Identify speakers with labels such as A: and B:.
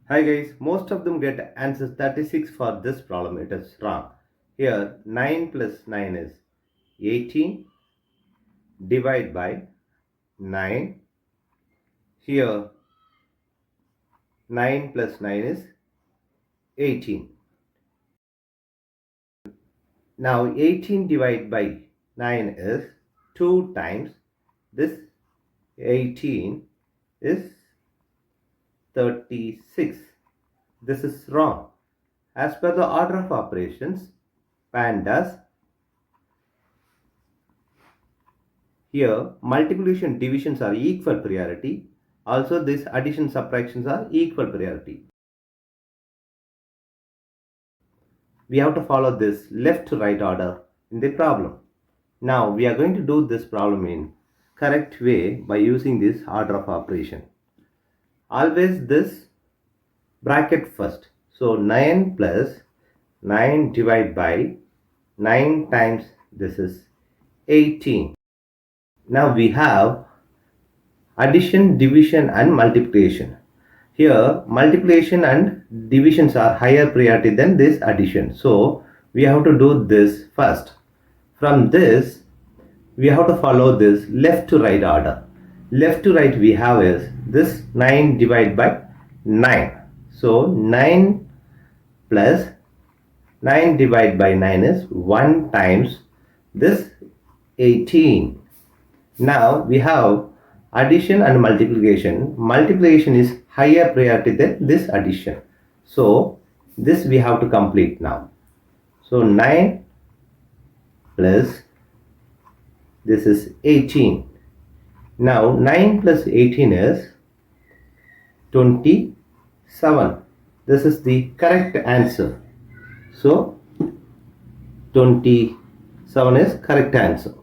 A: Hi guys, most of them get answer 36 for this problem. It is wrong. Here 9 plus 9 is 18. Divide by 9. Here 9 plus 9 is 18. Now 18 divided by 9 is 2 times this 18 is 36. This is wrong. As per the order of operations, PEMDAS, here multiplication divisions are equal priority. Also this addition subtractions are equal priority. We have to follow this left to right order in the problem. Now we are going to do this problem in correct way by using this order of operation. Always this bracket first. So 9 plus 9 divided by 9 times this is 18. Now we have addition, division and multiplication. Here multiplication and divisions are higher priority than this addition. So we have to do this first. From this we have to follow this left to right order. Left to right we have is this 9 divided by 9. So 9 plus 9 divided by 9 is 1 times this 18. Now we have addition and multiplication. Multiplication is higher priority than this addition. So this we have to complete now. So 9 plus this is 18. Now 9 plus 18 is 27. This is the correct answer. So 27 is correct answer.